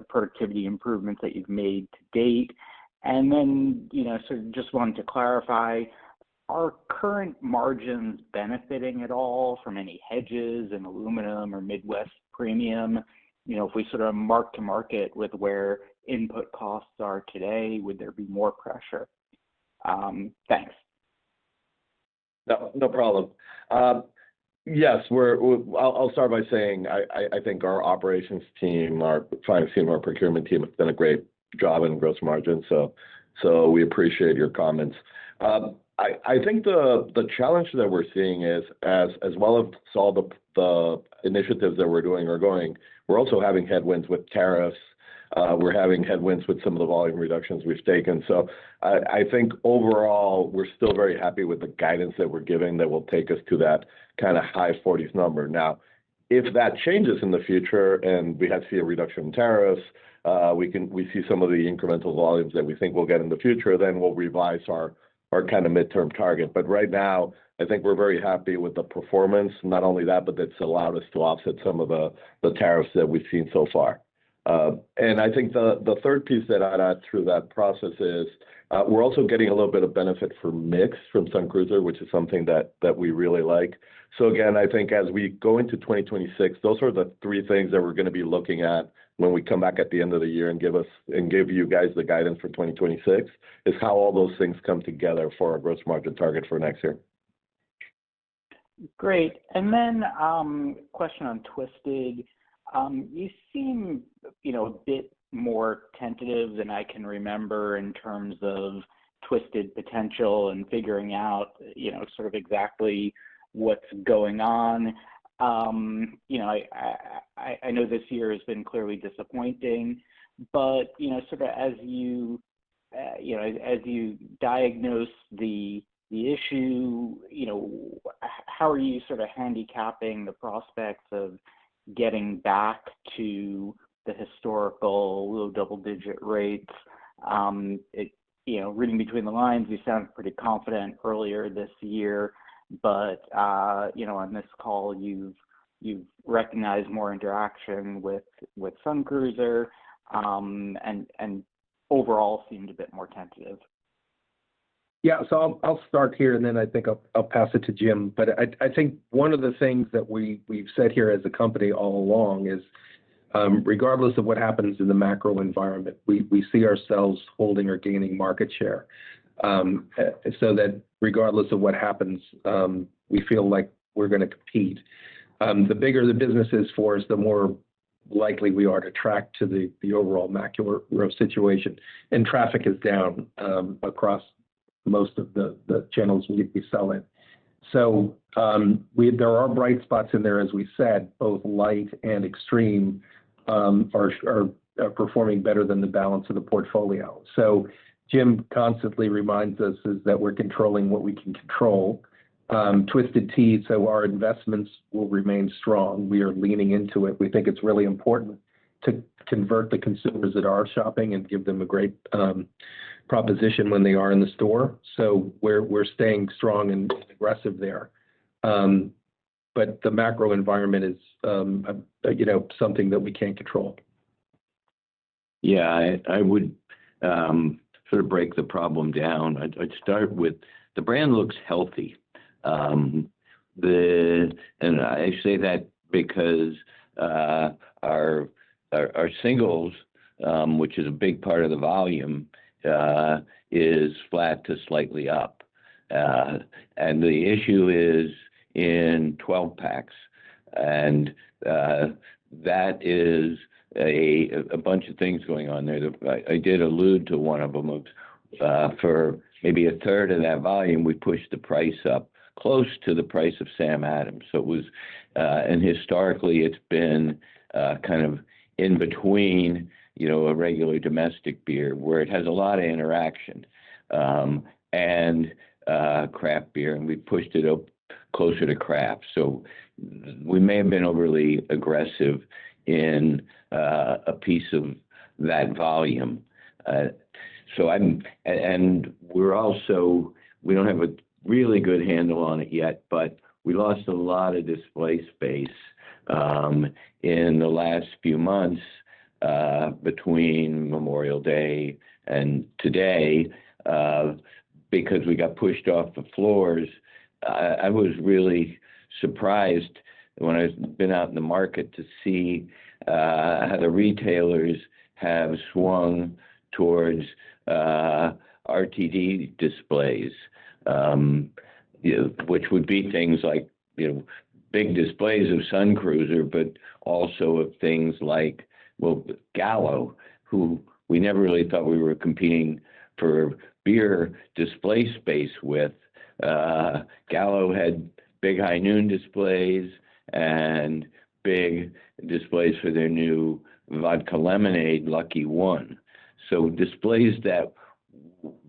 productivity improvements that you've made to date? And then, sort of just wanted to clarify, are current margins benefiting at all from any hedges in aluminum or Midwest premium? If we sort of mark to market with where input costs are today, would there be more pressure? Thanks. No problem. Yes, I'll start by saying I think our operations team, our finance team, our procurement team have done a great job in gross margin. So we appreciate your comments. I think the challenge that we're seeing is as well as all the initiatives that we're doing are going, we're also having headwinds with tariffs. We're having headwinds with some of the volume reductions we've taken. So I think overall, we're still very happy with the guidance that we're giving that will take us to that kind of high 40s number. Now, if that changes in the future and we have to see a reduction in tariffs, we see some of the incremental volumes that we think we'll get in the future, then we'll revise our kind of midterm target. But right now, I think we're very happy with the performance. Not only that, but it's allowed us to offset some of the tariffs that we've seen so far. And I think the third piece that I'd add through that process is we're also getting a little bit of benefit for mix from Sun Cruiser, which is something that we really like. So again, I think as we go into 2026, those are the three things that we're going to be looking at when we come back at the end of the year and give you guys the guidance for 2026, is how all those things come together for our gross margin target for next year. Great. And then question on Twisted. You seem, a bit more tentative than I can remember in terms of Twisted potential and figuring out, sort of exactly what's going on. I know this year has been clearly disappointing, but sort of as you diagnose the issue, how are you sort of handicapping the prospects of getting back to the historical low double-digit rates? Reading between the lines, you sound pretty confident earlier this year, but on this call, you've recognized more interaction with Sun Cruiser, and overall seemed a bit more tentative. Yeah, so I'll start here, and then I think I'll pass it to Jim. But I think one of the things that we've said here as a company all along is, regardless of what happens in the macro environment, we see ourselves holding or gaining market share. So that regardless of what happens, we feel like we're going to compete. The bigger the business is for us, the more likely we are to track to the overall macro situation. And traffic is down across most of the channels we sell in. So there are bright spots in there, as we said, both light and extreme are performing better than the balance of the portfolio. So Jim constantly reminds us is that we're controlling what we can control. Twisted Tea, so our investments will remain strong. We are leaning into it. We think it's really important to convert the consumers that are shopping and give them a great proposition when they are in the store. So we're staying strong and aggressive there. But the macro environment is something that we can't control. Yeah, I would sort of break the problem down, I'd start with the brand looks healthy. And I say that because our singles, which is a big part of the volume, is flat to slightly up. And the issue is in 12 packs. And that is a bunch of things going on there. I did allude to one of them. For maybe a third of that volume, we pushed the price up close to the price of Sam Adams. So it was, and historically it's been kind of in between, a regular domestic beer where it has a lot of interaction, and craft beer, and we pushed it up closer to craft. So we may have been overly aggressive in a piece of that volume. We don't have a really good handle on it yet, but we lost a lot of display space in the last few months between Memorial Day and today because we got pushed off the floors. I was really surprised when I've been out in the market to see how the retailers have swung towards RTD displays, which would be things like, big displays of Sun Cruiser, but also of things like, Gallo, who we never really thought we were competing for beer display space with. Gallo had big high noon displays and big displays for their new vodka lemonade Lucky One. So displays that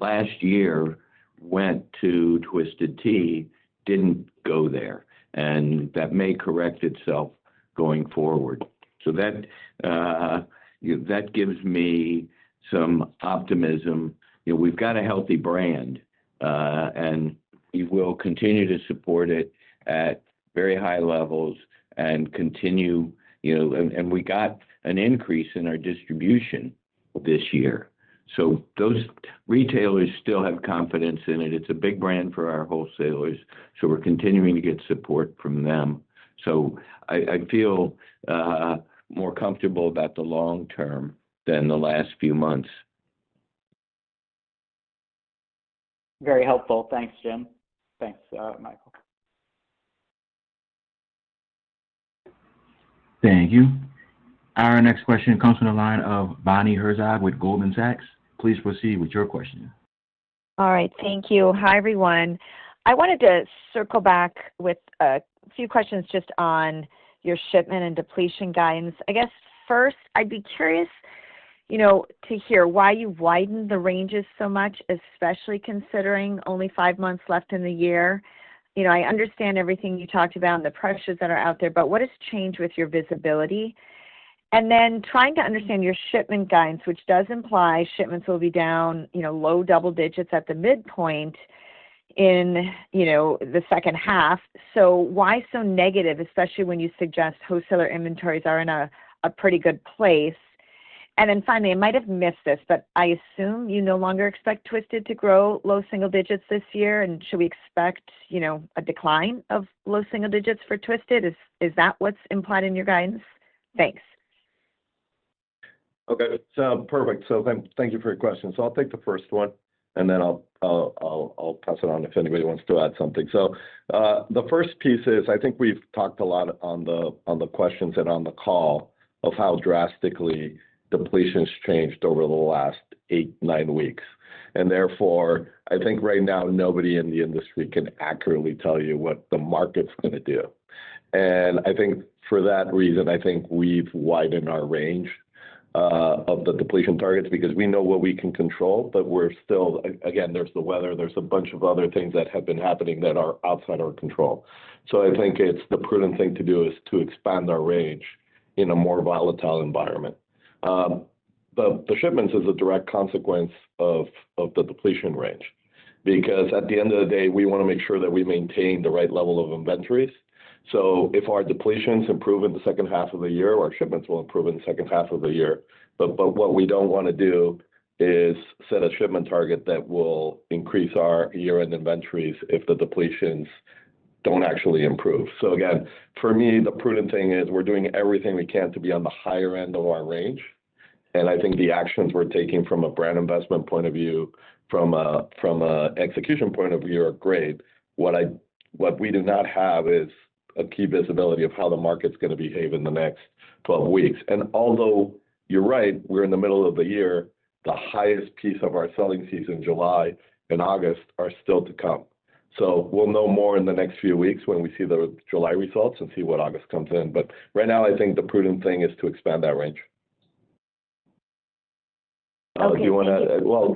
last year went to Twisted Tea didn't go there, and that may correct itself going forward. So that that gives me some optimism. We've got a healthy brand, and we will continue to support it at very high levels and continue, and we got an increase in our distribution this year. So those retailers still have confidence in it. It's a big brand for our wholesalers, so we're continuing to get support from them. So I feel more comfortable about the long term than the last few months. Very helpful. Thanks, Jim. Thanks, Michael. Thank you. Our next question comes from the line of Bonnie Herzog with Goldman Sachs. Please proceed with your question. All right. Thank you. Hi, everyone. I wanted to circle back with a few questions just on your shipment and depletion guidance. I guess first, I'd be curious, to hear why you widened the ranges so much, especially considering only 5 months left in the year. I understand everything you talked about and the pressures that are out there, but what has changed with your visibility? And then trying to understand your shipment guidance, which does imply shipments will be down, low double digits at the midpoint in, the second half. So why so negative, especially when you suggest wholesaler inventories are in a pretty good place? And then finally, I might have missed this, but I assume you no longer expect Twisted to grow low single digits this year. And should we expect, a decline of low single digits for Twisted? Is that what's implied in your guidance? Thanks. Okay, so perfect. So thank you for your question. So I'll take the first one, and then I'll pass it on if anybody wants to add something. So the first piece is, I think we've talked a lot on the questions and on the call of how drastically depletions changed over the last 8-9 weeks. And therefore, I think right now, nobody in the industry can accurately tell you what the market's going to do. And I think for that reason, I think we've widened our range of the depletion targets because we know what we can control, but we're still, again, there's the weather, there's a bunch of other things that have been happening that are outside our control. So I think it's the prudent thing to do is to expand our range in a more volatile environment. The shipments is a direct consequence of the depletion range, because at the end of the day, we want to make sure that we maintain the right level of inventories. So if our depletions improve in the second half of the year, our shipments will improve in the second half of the year. But what we don't want to do is set a shipment target that will increase our year-end inventories if the depletions don't actually improve. So again, for me, the prudent thing is we're doing everything we can to be on the higher end of our range. And I think the actions we're taking from a brand investment point of view, from a execution point of view are great. What we do not have is a key visibility of how the market's going to behave in the next 12 weeks. And although you're right, we're in the middle of the year, the highest piece of our selling season, July and August, are still to come. So we'll know more in the next few weeks when we see the July results and see what August comes in. But right now, I think the prudent thing is to expand that range. Okay, do you want thank to? you. Well,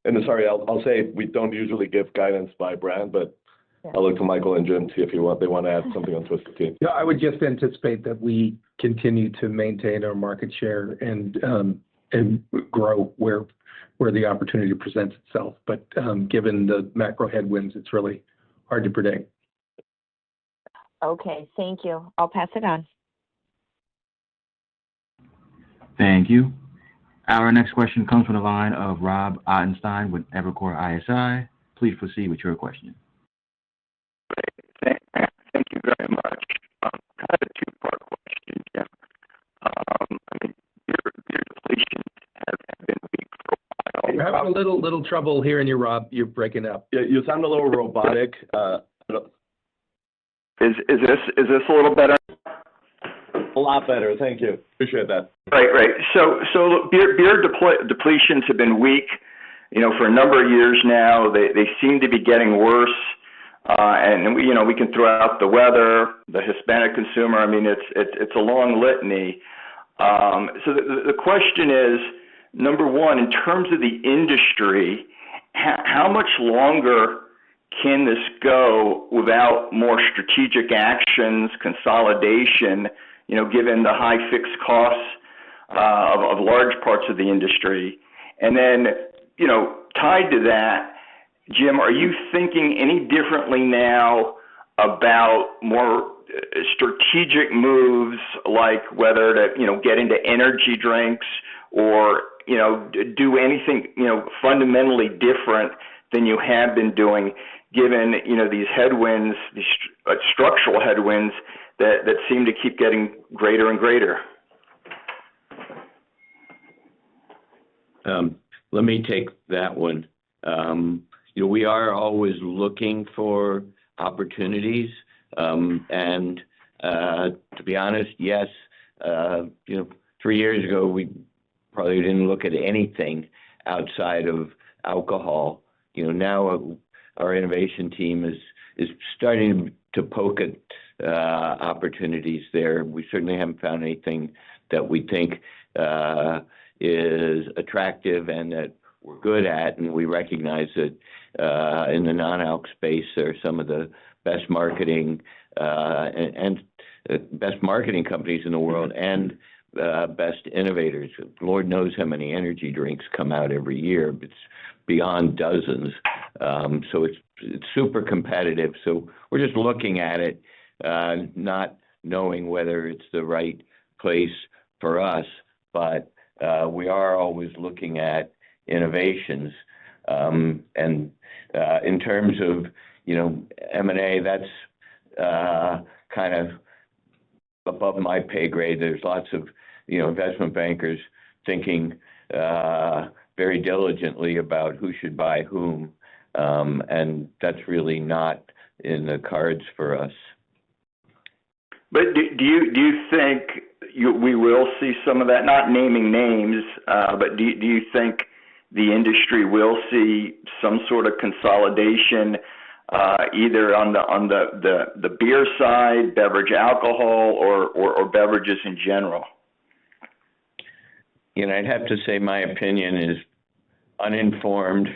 and sorry, I'll say we don't usually give guidance by brand, but Yeah. I'll look to Michael and Jim to see if they want to add something on Twisted Tea. Yeah, I would just anticipate that we continue to maintain our market share and grow where the opportunity presents itself. But given the macro headwinds, it's really hard to predict. Okay, thank you. I'll pass it on. Thank you. Our next question comes from the line of Rob Ottenstein with Evercore ISI. Please proceed with your question. Thank you very much. I have a two-part question, Jim. Your depletions have been weak for a while. You're having a little trouble hearing you, Rob. You're breaking up. Yeah, you sound a little robotic. Is this a little better? A lot better. Thank you. Appreciate that. Right. So look, beer depletions have been weak, for a number of years now. They seem to be getting worse. And we can throw out the weather, the Hispanic consumer. I mean, it's a long litany. So the question is, number one, in terms of the industry, how much longer can this go without more strategic actions, consolidation, given the high fixed costs of large parts of the industry? And then, tied to that, Jim, are you thinking any differently now about more strategic moves, like whether to, get into energy drinks or, do anything, fundamentally different than you have been doing, given, these headwinds, these structural headwinds that seem to keep getting greater and greater? Let me take that one. We are always looking for opportunities. And to be honest, yes, 3 years ago, we probably didn't look at anything outside of alcohol. Now our innovation team is starting to poke at opportunities there. We certainly haven't found anything that we think is attractive and that we're good at, and we recognize that in the non-alc space, there are some of the best marketing and best marketing companies in the world and best innovators. Lord knows how many energy drinks come out every year, but it's beyond dozens. So it's super competitive. So we're just looking at it, not knowing whether it's the right place for us, but we are always looking at innovations. And in terms of, M&A, that's kind of above my pay grade. There's lots of, investment bankers thinking very diligently about who should buy whom. And that's really not in the cards for us. But do you think we will see some of that? Not naming names, but do you think the industry will see some sort of consolidation, either on the beer side, beverage alcohol, or beverages in general? I'd have to say my opinion is uninformed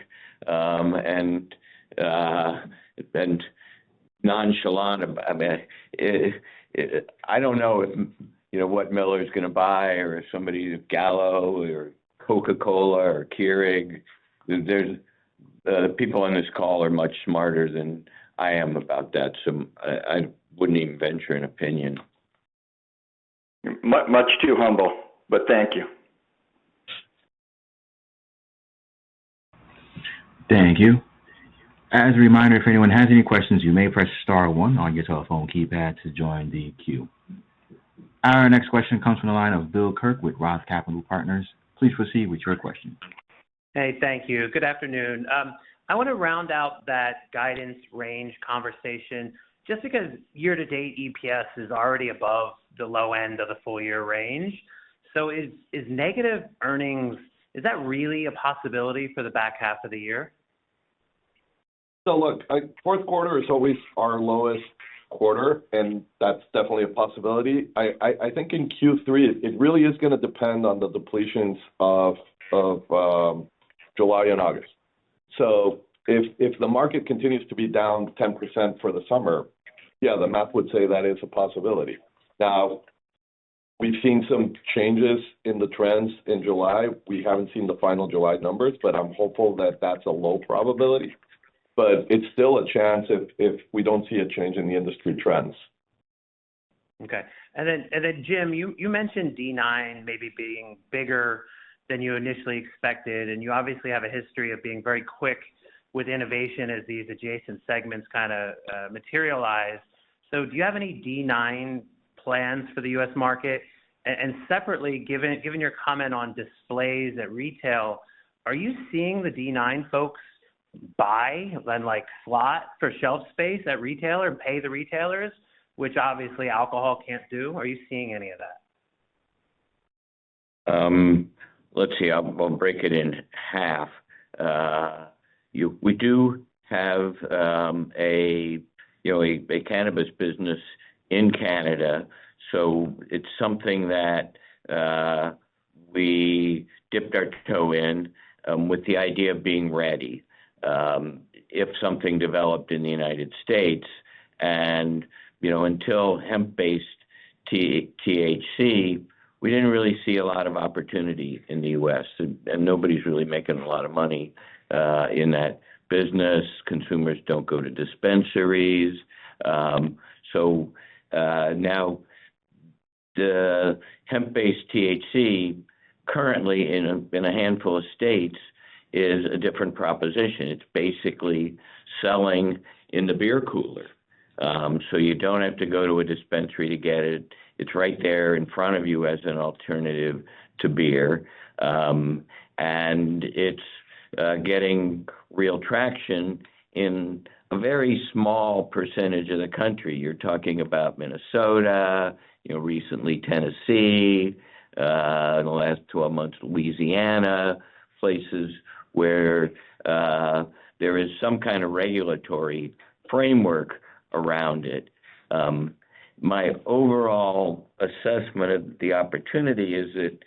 and nonchalant. I mean, I don't know if what Miller's going to buy, or if somebody, Gallo or Coca-Cola or Keurig. There's people on this call are much smarter than I am about that, so I wouldn't even venture an opinion. Much too humble, but thank you. Thank you. As a reminder, if anyone has any questions, you may press star one on your telephone keypad to join the queue. Our next question comes from the line of Bill Kirk with Roth Capital Partners. Please proceed with your question. Hey, thank you. Good afternoon. I want to round out that guidance range conversation just because year-to-date EPS is already above the low end of the full-year range. So is negative earnings, is that really a possibility for the back half of the year? So look, fourth quarter is always our lowest quarter, and that's definitely a possibility. I think in Q3, it really is going to depend on the depletions of July and August. So if the market continues to be down 10% for the summer, yeah, the math would say that is a possibility. Now, we've seen some changes in the trends in July. We haven't seen the final July numbers, but I'm hopeful that that's a low probability. But it's still a chance if we don't see a change in the industry trends. Okay. And then Jim, you mentioned D9 maybe being bigger than you initially expected, and you obviously have a history of being very quick with innovation as these adjacent segments kind of materialize. So do you have any D9 plans for the U.S. market? And separately, given your comment on displays at retail, are you seeing the D9 folks buy and like slot for shelf space at retailer and pay the retailers, which obviously alcohol can't do? Are you seeing any of that? Let's see. I'll break it in half. We do have a cannabis business in Canada, so it's something that we dipped our toe in with the idea of being ready. If something developed in the United States, and until hemp-based THC, we didn't really see a lot of opportunity in the U.S., and nobody's really making a lot of money in that business. Consumers don't go to dispensaries. So now the hemp-based THC currently in a handful of states is a different proposition. It's basically selling in the beer cooler. So you don't have to go to a dispensary to get it. It's right there in front of you as an alternative to beer. And it's getting real traction in a very small percentage of the country. You're talking about Minnesota, recently Tennessee, in the last 12 months, Louisiana, places where there is some kind of regulatory framework around it. My overall assessment of the opportunity is that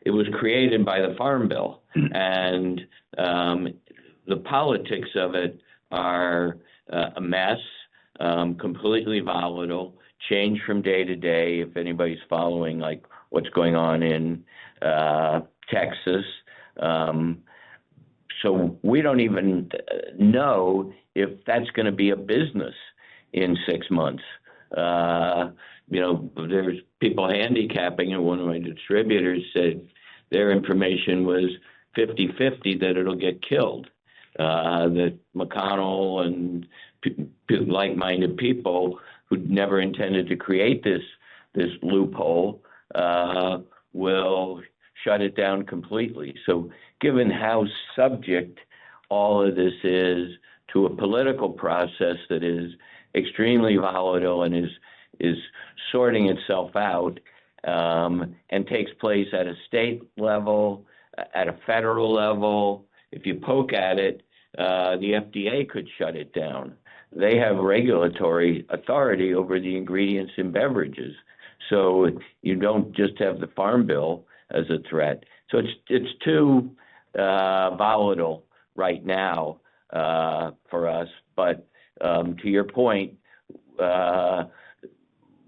it was created by the Farm Bill, and the politics of it are a mess, completely volatile, change from day to day. If anybody's following like what's going on in Texas. So we don't even know if that's going to be a business in 6 months. There's people handicapping, and one of my distributors said their information was 50-50 that it'll get killed, that McConnell and like-minded people who never intended to create this loophole will shut it down completely. So given how subject all of this is to a political process that is extremely volatile and is sorting itself out and takes place at a state level, at a federal level, if you poke at it, the FDA could shut it down. They have regulatory authority over the ingredients in beverages. So you don't just have the Farm Bill as a threat. So it's too volatile right now for us. But to your point,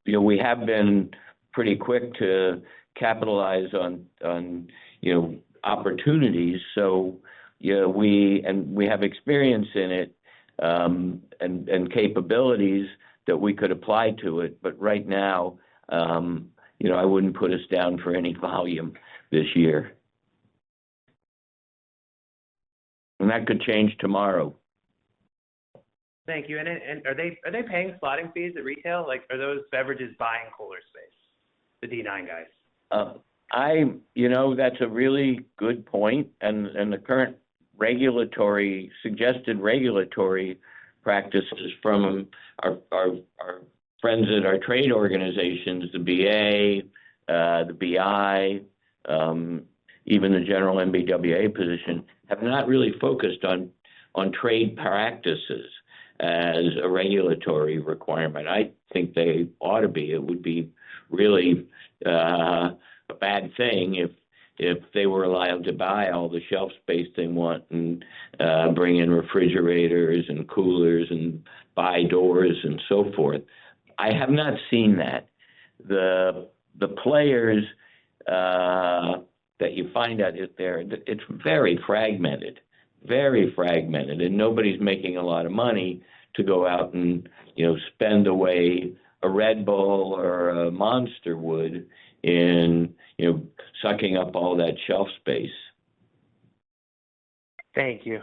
we have been pretty quick to capitalize on opportunities. So we have experience in it and capabilities that we could apply to it. But right now, I wouldn't put us down for any volume this year. And that could change tomorrow. Thank you. And are they paying slotting fees at retail? Like, are those beverages buying cooler space, the D9 guys? That's a really good point, and the current suggested regulatory practices from our friends at our trade organizations, the BA, the BI, even the general MBWA position, have not really focused on trade practices as a regulatory requirement. I think they ought to be. It would be really a bad thing if they were allowed to buy all the shelf space they want and bring in refrigerators and coolers and buy doors and so forth. I have not seen that. The players that you find out there, it's very fragmented, and nobody's making a lot of money to go out and spend the way a Red Bull or a Monster would in sucking up all that shelf space. Thank you.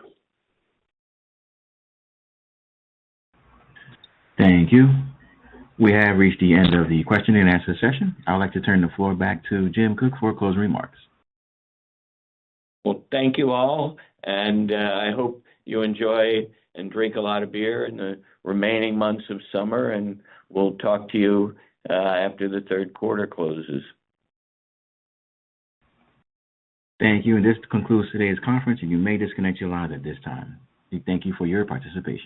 Thank you. We have reached the end of the question and answer session. I'd like to turn the floor back to Jim Cook for closing remarks. Well, thank you all, and I hope you enjoy and drink a lot of beer in the remaining months of summer, and we'll talk to you after the third quarter closes. Thank you, and this concludes today's conference, and you may disconnect your lines at this time. We thank you for your participation.